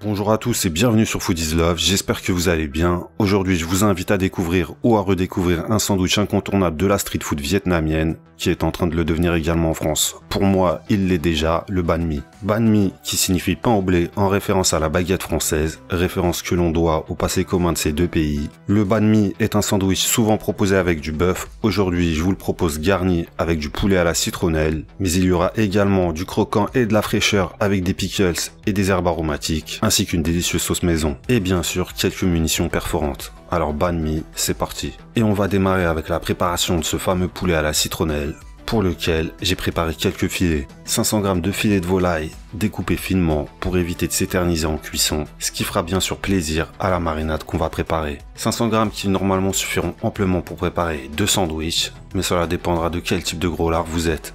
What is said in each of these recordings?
Bonjour à tous et bienvenue sur Food is Love, j'espère que vous allez bien. Aujourd'hui je vous invite à découvrir ou à redécouvrir un sandwich incontournable de la street food vietnamienne qui est en train de le devenir également en France. Pour moi, il l'est déjà, le banh mi. Banh mi qui signifie pain au blé en référence à la baguette française, référence que l'on doit au passé commun de ces deux pays. Le banh mi est un sandwich souvent proposé avec du bœuf. Aujourd'hui, je vous le propose garni avec du poulet à la citronnelle, mais il y aura également du croquant et de la fraîcheur avec des pickles et des herbes aromatiques, ainsi qu'une délicieuse sauce maison. Et bien sûr, quelques munitions perforantes. Alors banh mi, c'est parti. Et on va démarrer avec la préparation de ce fameux poulet à la citronnelle, pour lequel j'ai préparé quelques filets. 500 g de filets de volaille découpés finement pour éviter de s'éterniser en cuisson, ce qui fera bien sûr plaisir à la marinade qu'on va préparer. 500 g qui normalement suffiront amplement pour préparer 2 sandwichs, mais cela dépendra de quel type de gros lard vous êtes.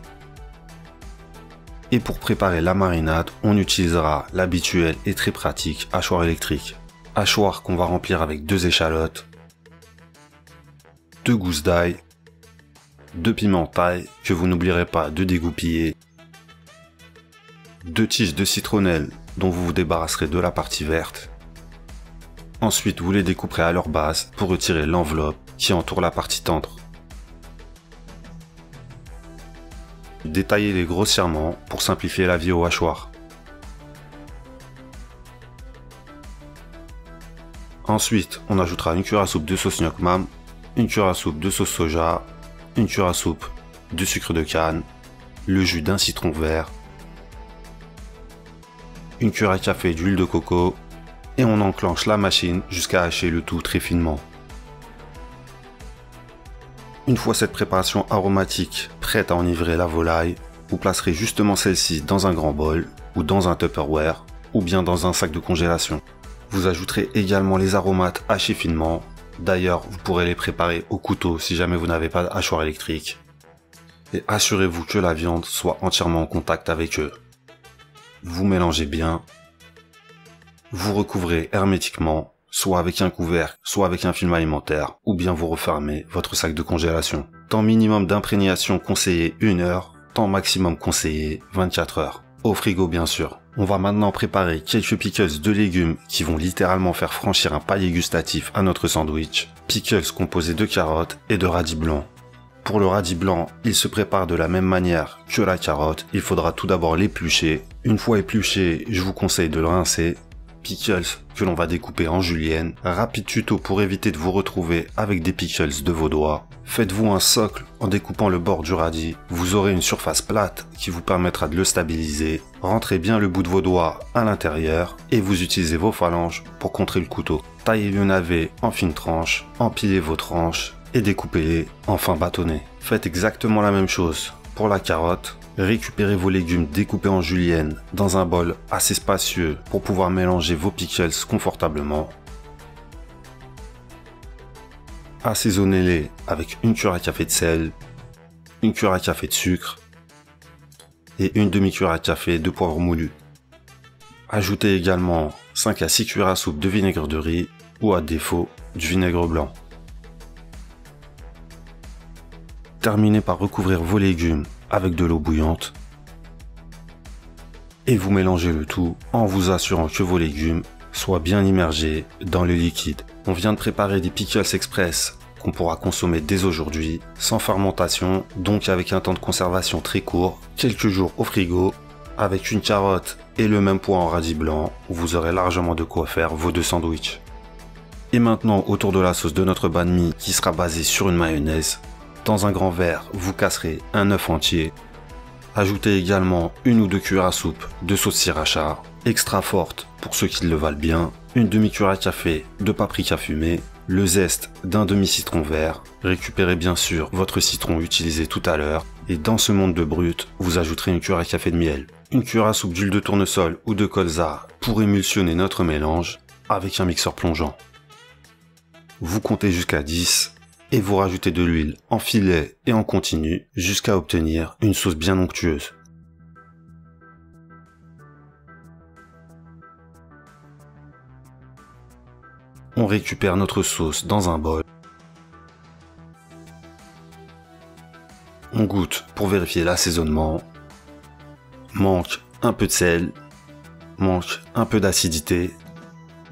Et pour préparer la marinade, on utilisera l'habituel et très pratique hachoir électrique. Hachoir qu'on va remplir avec 2 échalotes, 2 gousses d'ail, 2 piments taille que vous n'oublierez pas de dégoupiller, 2 tiges de citronnelle dont vous vous débarrasserez de la partie verte. Ensuite, vous les découperez à leur base pour retirer l'enveloppe qui entoure la partie tendre. Détaillez-les grossièrement pour simplifier la vie au hachoir. Ensuite, on ajoutera une cuillère à soupe de sauce gnoc mam, une cuillère à soupe de sauce soja, une cuillère à soupe de sucre de canne, le jus d'un citron vert, une cuillère à café d'huile de coco et on enclenche la machine jusqu'à hacher le tout très finement. Une fois cette préparation aromatique prête à enivrer la volaille, vous placerez justement celle-ci dans un grand bol ou dans un Tupperware ou bien dans un sac de congélation. Vous ajouterez également les aromates hachés finement. D'ailleurs, vous pourrez les préparer au couteau si jamais vous n'avez pas de hachoir électrique. Et assurez-vous que la viande soit entièrement en contact avec eux. Vous mélangez bien. Vous recouvrez hermétiquement, soit avec un couvercle, soit avec un film alimentaire, ou bien vous refermez votre sac de congélation. Temps minimum d'imprégnation conseillé 1 heure, temps maximum conseillé 24 heures. Au frigo bien sûr. On va maintenant préparer quelques pickles de légumes qui vont littéralement faire franchir un palier gustatif à notre sandwich. Pickles composés de carottes et de radis blancs. Pour le radis blanc, il se prépare de la même manière que la carotte. Il faudra tout d'abord l'éplucher. Une fois épluché, je vous conseille de le rincer. Pickles que l'on va découper en julienne. Rapide tuto pour éviter de vous retrouver avec des pickles de vos doigts. Faites-vous un socle en découpant le bord du radis. Vous aurez une surface plate qui vous permettra de le stabiliser. Rentrez bien le bout de vos doigts à l'intérieur et vous utilisez vos phalanges pour contrer le couteau. Taillez le navet en fines tranches, empilez vos tranches et découpez-les en fin bâtonnets. Faites exactement la même chose pour la carotte. Récupérez vos légumes découpés en julienne dans un bol assez spacieux pour pouvoir mélanger vos pickles confortablement. Assaisonnez-les avec une cuillère à café de sel, une cuillère à café de sucre et une demi-cuillère à café de poivre moulu. Ajoutez également 5 à 6 cuillères à soupe de vinaigre de riz ou à défaut du vinaigre blanc. Terminez par recouvrir vos légumes avec de l'eau bouillante et vous mélangez le tout en vous assurant que vos légumes soient bien immergés dans le liquide. On vient de préparer des pickles express qu'on pourra consommer dès aujourd'hui, sans fermentation, donc avec un temps de conservation très court, quelques jours au frigo, avec une carotte et le même poids en radis blanc, vous aurez largement de quoi faire vos 2 sandwichs. Et maintenant, autour de la sauce de notre banh mi qui sera basée sur une mayonnaise, dans un grand verre, vous casserez un œuf entier. Ajoutez également 1 ou 2 cuillères à soupe de sauce sriracha, extra forte pour ceux qui le valent bien, une demi-cuillère à café de paprika fumé, le zeste d'un demi-citron vert. Récupérez bien sûr votre citron utilisé tout à l'heure et dans ce monde de brut, vous ajouterez une cuillère à café de miel, une cuillère à soupe d'huile de tournesol ou de colza pour émulsionner notre mélange avec un mixeur plongeant. Vous comptez jusqu'à 10 et vous rajoutez de l'huile en filet et en continu jusqu'à obtenir une sauce bien onctueuse. On récupère notre sauce dans un bol. On goûte pour vérifier l'assaisonnement. Manque un peu de sel. manque un peu d'acidité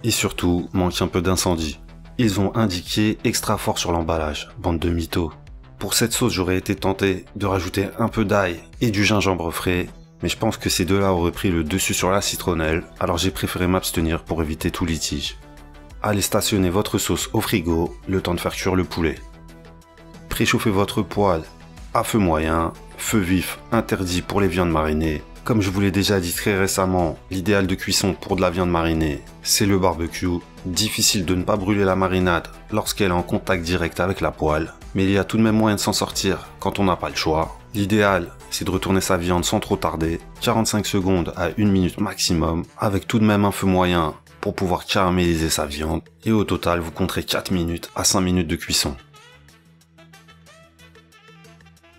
et surtout manque un peu d'incendie. Ils ont indiqué extra fort sur l'emballage, bande de mythos. Pour cette sauce, j'aurais été tenté de rajouter un peu d'ail et du gingembre frais, mais je pense que ces deux-là auraient pris le dessus sur la citronnelle, alors j'ai préféré m'abstenir pour éviter tout litige. Allez stationner votre sauce au frigo, le temps de faire cuire le poulet. Préchauffez votre poêle à feu moyen, feu vif interdit pour les viandes marinées. Comme je vous l'ai déjà dit très récemment, l'idéal de cuisson pour de la viande marinée, c'est le barbecue. Difficile de ne pas brûler la marinade lorsqu'elle est en contact direct avec la poêle, mais il y a tout de même moyen de s'en sortir quand on n'a pas le choix. L'idéal, c'est de retourner sa viande sans trop tarder, 45 secondes à 1 minute maximum, avec tout de même un feu moyen pour pouvoir caraméliser sa viande, et au total vous compterez 4 minutes à 5 minutes de cuisson.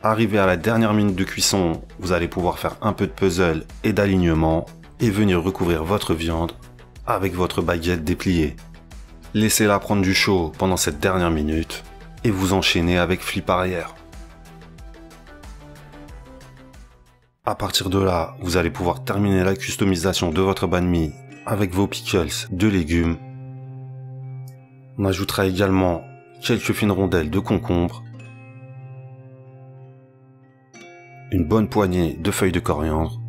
Arrivé à la dernière minute de cuisson, vous allez pouvoir faire un peu de puzzle et d'alignement et venir recouvrir votre viande avec votre baguette dépliée. Laissez-la prendre du chaud pendant cette dernière minute et vous enchaînez avec flip arrière. À partir de là, vous allez pouvoir terminer la customisation de votre banh mi avec vos pickles de légumes. On ajoutera également quelques fines rondelles de concombre, une bonne poignée de feuilles de coriandre,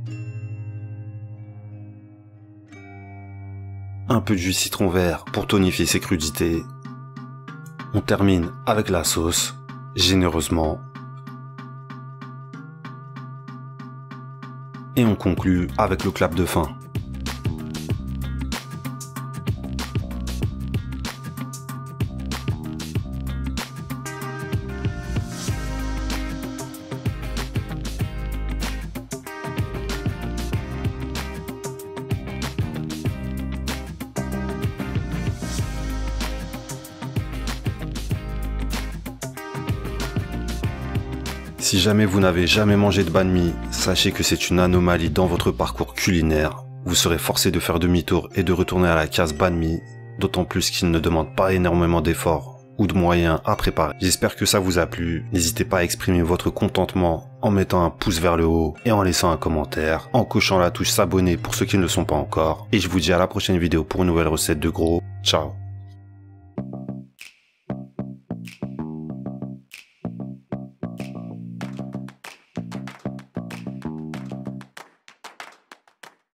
un peu de jus de citron vert pour tonifier ses crudités. On termine avec la sauce, généreusement. Et on conclut avec le clap de fin. Si jamais vous n'avez jamais mangé de banh mi, sachez que c'est une anomalie dans votre parcours culinaire. Vous serez forcé de faire demi-tour et de retourner à la case banh mi, d'autant plus qu'il ne demande pas énormément d'efforts ou de moyens à préparer. J'espère que ça vous a plu. N'hésitez pas à exprimer votre contentement en mettant un pouce vers le haut et en laissant un commentaire, en cochant la touche s'abonner pour ceux qui ne le sont pas encore. Et je vous dis à la prochaine vidéo pour une nouvelle recette de gros. Ciao.